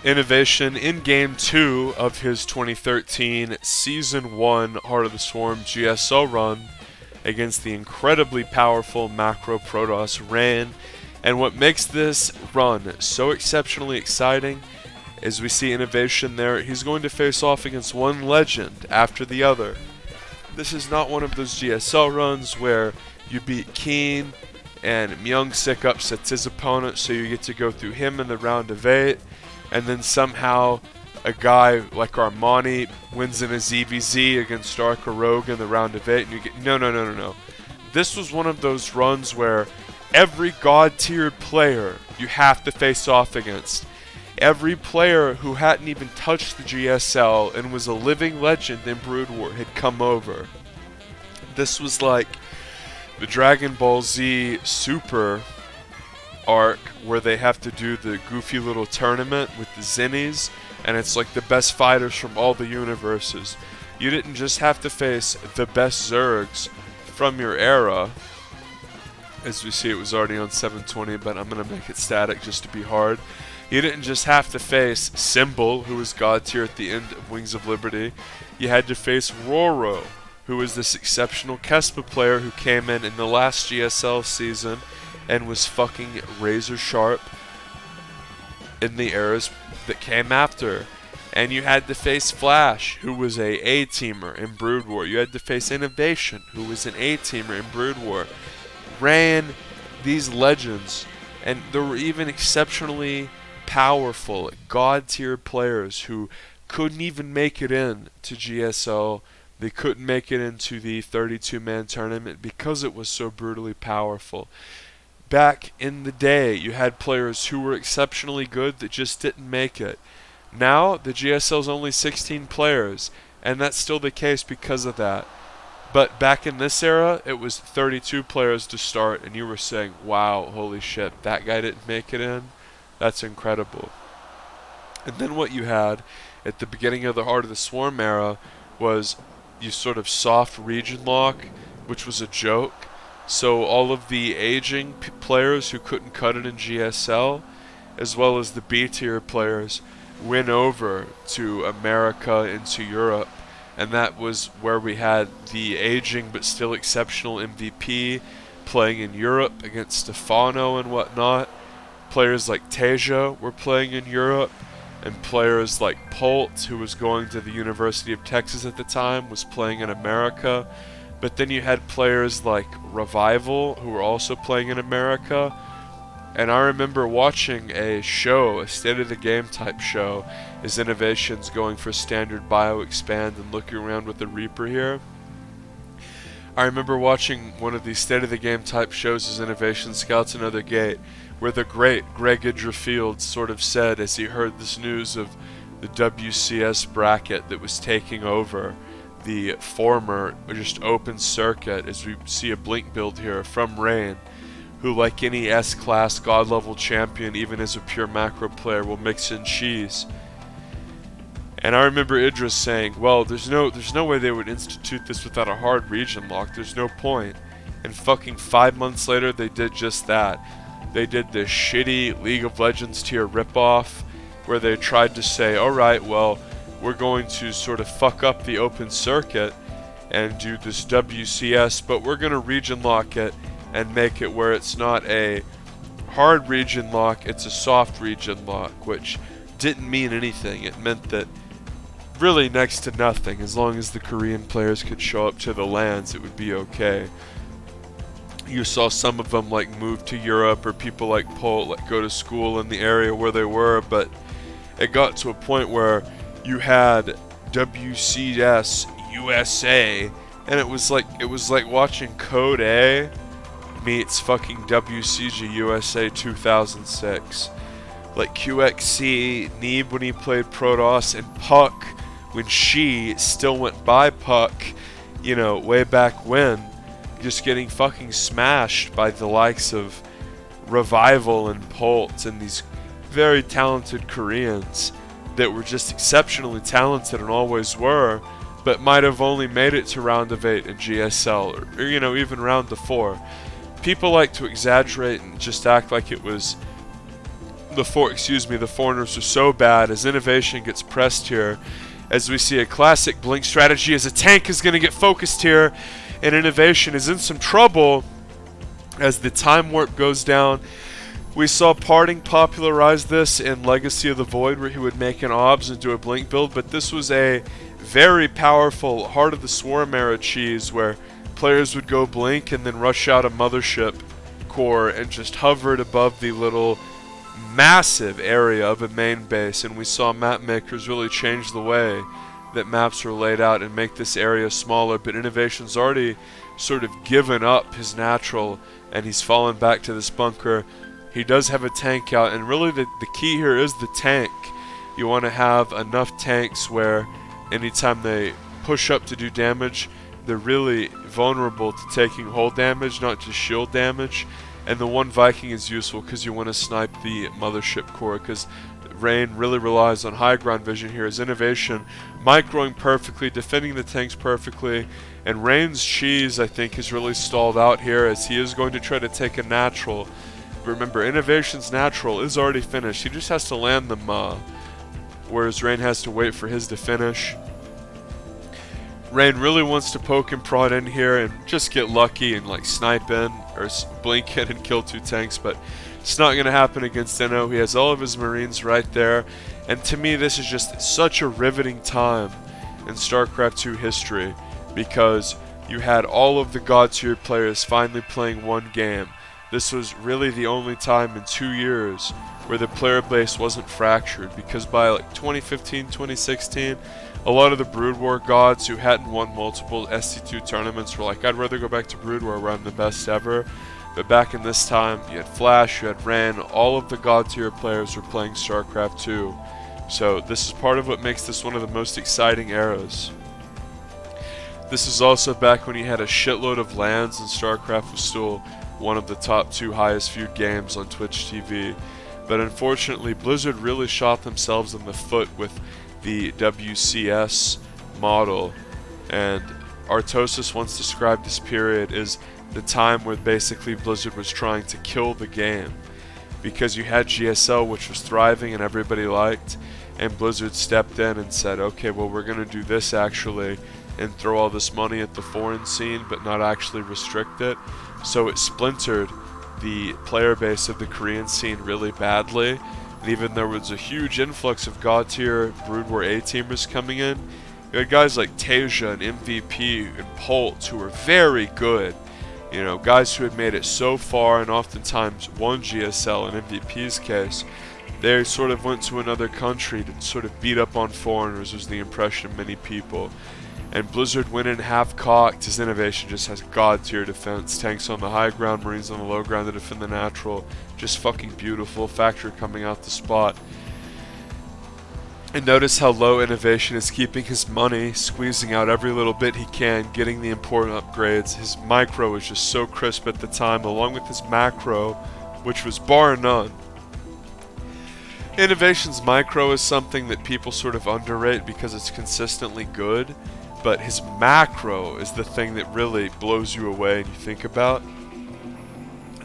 Innovation in Game 2 of his 2013 Season 1 Heart of the Swarm GSL run against the incredibly powerful Macro Protoss Rain. And what makes this run so exceptionally exciting is we see Innovation there. He's going to face off against one legend after the other. This is not one of those GSL runs where you beat Keen and Myung-Sik upsets his opponent, so you get to go through him in the round of 8, and then somehow a guy like Armani wins in a ZVZ against Arca Rogue in the round of 8, and you get no. This was one of those runs where every god-tiered player you have to face off against. Every player who hadn't even touched the GSL and was a living legend in Brood War had come over. This was like the Dragon Ball Z Super arc where they have to do the goofy little tournament with the Zinnies, and it's like the best fighters from all the universes. You didn't just have to face the best Zergs from your era. As we see, it was already on 720, but I'm going to make it static just to be hard. You didn't just have to face Symbol, who was god tier at the end of Wings of Liberty. You had to face Roro, who was this exceptional Kespa player who came in the last GSL season and was fucking razor sharp in the eras that came after. And you had to face Flash, who was a A-teamer in Brood War. You had to face Innovation, who was an A-teamer in Brood War. Ran these legends, and there were even exceptionally powerful god-tier players who couldn't even make it in to GSL. They couldn't make it into the 32-man tournament because it was so brutally powerful. Back in the day, you had players who were exceptionally good that just didn't make it. Now, the GSL is only 16 players, and that's still the case because of that. But back in this era, it was 32 players to start, and you were saying, wow, holy shit, that guy didn't make it in? That's incredible. And then what you had at the beginning of the Heart of the Swarm era was you sort of soft region lock, which was a joke. So all of the aging players who couldn't cut it in GSL, as well as the B-tier players, went over to America and to Europe. And that was where we had the aging but still exceptional MVP playing in Europe against Stefano and whatnot. Players like Teja were playing in Europe, and players like Polt, who was going to the University of Texas at the time, was playing in America. But then you had players like Revival, who were also playing in America. And I remember watching a show, a State of the Game type show, as Innovation's going for standard bio expand and looking around with the Reaper here. I remember watching one of these State of the Game type shows as Innovation scouts another gate, where the great Greg Idrefield sort of said as he heard this news of the WCS bracket that was taking over the former just open circuit, as we see a Blink build here from Rain, who like any S-class god level champion, even as a pure macro player, will mix in cheese. And I remember Idris saying, well, there's no way they would institute this without a hard region lock, there's no point. And fucking 5 months later they did just that. They did this shitty League of Legends tier ripoff where they tried to say, alright, well, we're going to sort of fuck up the open circuit and do this WCS, but we're going to region lock it and make it where it's not a hard region lock, it's a soft region lock, which didn't mean anything. It meant that really next to nothing. As long as the Korean players could show up to the lands, it would be okay. You saw some of them like move to Europe, or people like Polt like go to school in the area where they were, but it got to a point where you had WCS USA, and it was like watching Code A meets fucking WCG USA 2006. Like QXC, Neeb when he played Protoss, and Puck when she still went by Puck, you know, way back when, just getting fucking smashed by the likes of Revival and Polt and these very talented Koreans that were just exceptionally talented and always were, but might have only made it to round of 8 in GSL, or you know, even round of 4. People like to exaggerate and just act like it was the foreigners are so bad as innovation gets pressed here, as we see a classic blink strategy as a tank is going to get focused here, and innovation is in some trouble as the time warp goes down. We saw Parting popularize this in Legacy of the Void, where he would make an OBS and do a blink build, but this was a very powerful Heart of the Swarm era cheese where players would go blink and then rush out a mothership core and just hover it above the little massive area of a main base, and we saw map makers really change the way that maps are laid out and make this area smaller, but innovation's already sort of given up his natural and he's fallen back to this bunker. He does have a tank out, and really the key here is the tank. You want to have enough tanks where anytime they push up to do damage, they're really vulnerable to taking hull damage, not just shield damage. And the one Viking is useful because you want to snipe the mothership core, because Rain really relies on high ground vision here as innovation, microing perfectly, defending the tanks perfectly, and Rain's cheese I think is really stalled out here as he is going to try to take a natural. Remember, innovation's natural is already finished, he just has to land them, whereas Rain has to wait for his to finish. Rain really wants to poke and prod in here and just get lucky and like snipe in or blink in and kill 2 tanks, but it's not going to happen against Inno. He has all of his Marines right there, and to me this is just such a riveting time in StarCraft 2 history because you had all of the God tier players finally playing one game. This was really the only time in 2 years where the player base wasn't fractured, because by like 2015, 2016, a lot of the Brood War gods who hadn't won multiple SC2 tournaments were like, I'd rather go back to Brood War where I'm the best ever. But back in this time, you had Flash, you had Ran, all of the God tier players were playing StarCraft 2. So this is part of what makes this one of the most exciting eras. This is also back when you had a shitload of lands and StarCraft was still one of the top 2 highest viewed games on Twitch TV. But unfortunately, Blizzard really shot themselves in the foot with the WCS model, and Artosis once described this period as the time where basically Blizzard was trying to kill the game, because you had GSL, which was thriving and everybody liked, and Blizzard stepped in and said, okay, well, we're going to do this actually and throw all this money at the foreign scene but not actually restrict it. So it splintered the player base of the Korean scene really badly, and even there was a huge influx of God tier Brood War A-teamers coming in. You had guys like Tasia and MVP and Pultz who were very good, you know, guys who had made it so far and oftentimes won GSL in MVP's case. They sort of went to another country to sort of beat up on foreigners, was the impression of many people. And Blizzard went in half-cocked. His innovation just has god-tier defense. Tanks on the high ground, Marines on the low ground to defend the natural. Just fucking beautiful. Factory coming out the spot. And notice how low innovation is keeping his money, squeezing out every little bit he can, getting the important upgrades. His micro was just so crisp at the time, along with his macro, which was bar none. Innovation's micro is something that people sort of underrate because it's consistently good. But his macro is the thing that really blows you away and you think about.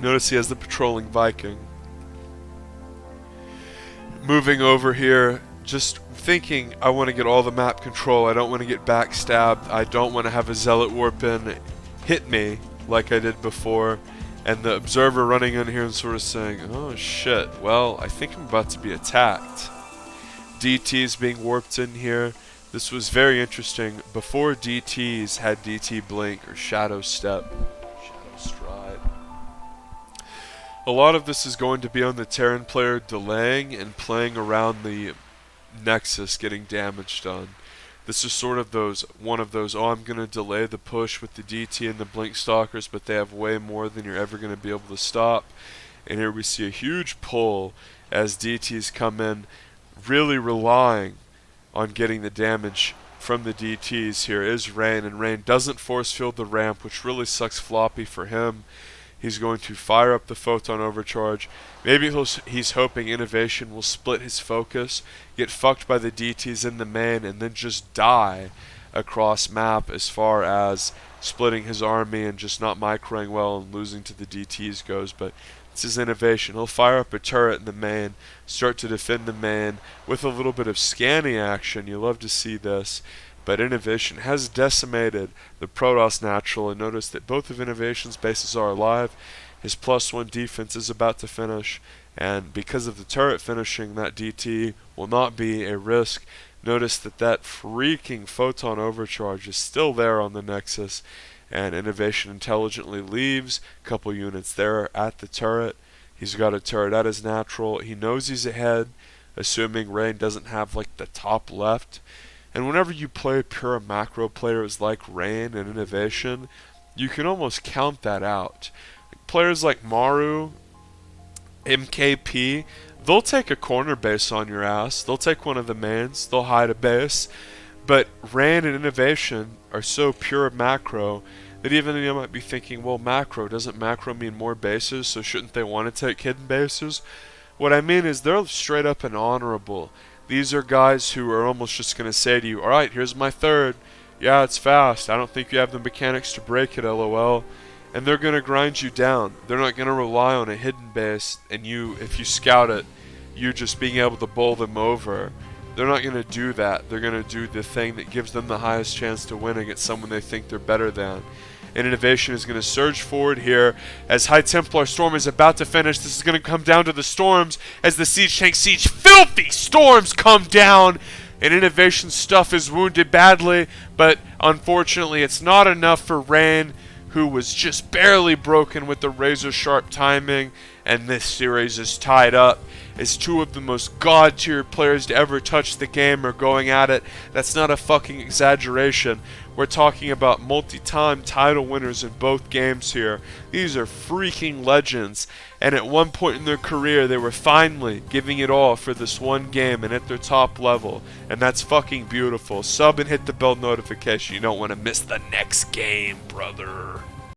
Notice he has the patrolling Viking. Moving over here, just thinking I want to get all the map control, I don't want to get backstabbed, I don't want to have a Zealot warp in hit me like I did before. And the observer running in here and sort of saying, oh shit, well, I think I'm about to be attacked. DT's being warped in here. This was very interesting. Before DTs had DT Blink or Shadow Step, Shadow Stride. A lot of this is going to be on the Terran player delaying and playing around the Nexus, getting damage done. This is sort of one of those, oh, I'm going to delay the push with the DT and the Blink Stalkers, but they have way more than you're ever going to be able to stop. And here we see a huge pull as DTs come in, really relying on getting the damage from the DTs. Here is Rain, and Rain doesn't force field the ramp, which really sucks floppy for him. He's going to fire up the Photon Overcharge. Maybe he's hoping Innovation will split his focus, get fucked by the DTs in the main, and then just die across map as far as splitting his army and just not microing well and losing to the DTs goes. But It's his innovation. He'll fire up a turret in the main, start to defend the main with a little bit of scanning action. You love to see this. But Innovation has decimated the Protoss natural, and notice that both of Innovation's bases are alive. His +1 defense is about to finish, and because of the turret finishing, that DT will not be a risk. Notice that that freaking photon overcharge is still there on the Nexus, and Innovation intelligently leaves a couple units there at the turret. He's got a turret at his natural. He knows he's ahead, assuming Rain doesn't have like the top left. And whenever you play pure macro players like Rain and Innovation, you can almost count that out. Players like Maru, MKP, they'll take a corner base on your ass. They'll take one of the mains. They'll hide a base. But Rain and Innovation are so pure macro that even you might be thinking, well, macro, doesn't macro mean more bases, so shouldn't they want to take hidden bases? What I mean is they're straight up and honorable. These are guys who are almost just going to say to you, alright, here's my third. Yeah, it's fast. I don't think you have the mechanics to break it, lol. And they're going to grind you down. They're not going to rely on a hidden base and you, if you scout it, you just being able to bowl them over. They're not going to do that. They're going to do the thing that gives them the highest chance to win against someone they think they're better than. And Innovation is going to surge forward here as High Templar Storm is about to finish. This is going to come down to the storms as the siege tank siege. Filthy storms come down, and Innovation stuff is wounded badly, but unfortunately it's not enough for Rain, who was just barely broken with the razor sharp timing, and this series is tied up as two of the most god tier players to ever touch the game are going at it. That's not a fucking exaggeration. We're talking about multi-time title winners in both games here. These are freaking legends, and at one point in their career they were finally giving it all for this one game and at their top level, and that's fucking beautiful. Sub and hit the bell notification. You don't want to miss the next game, brother.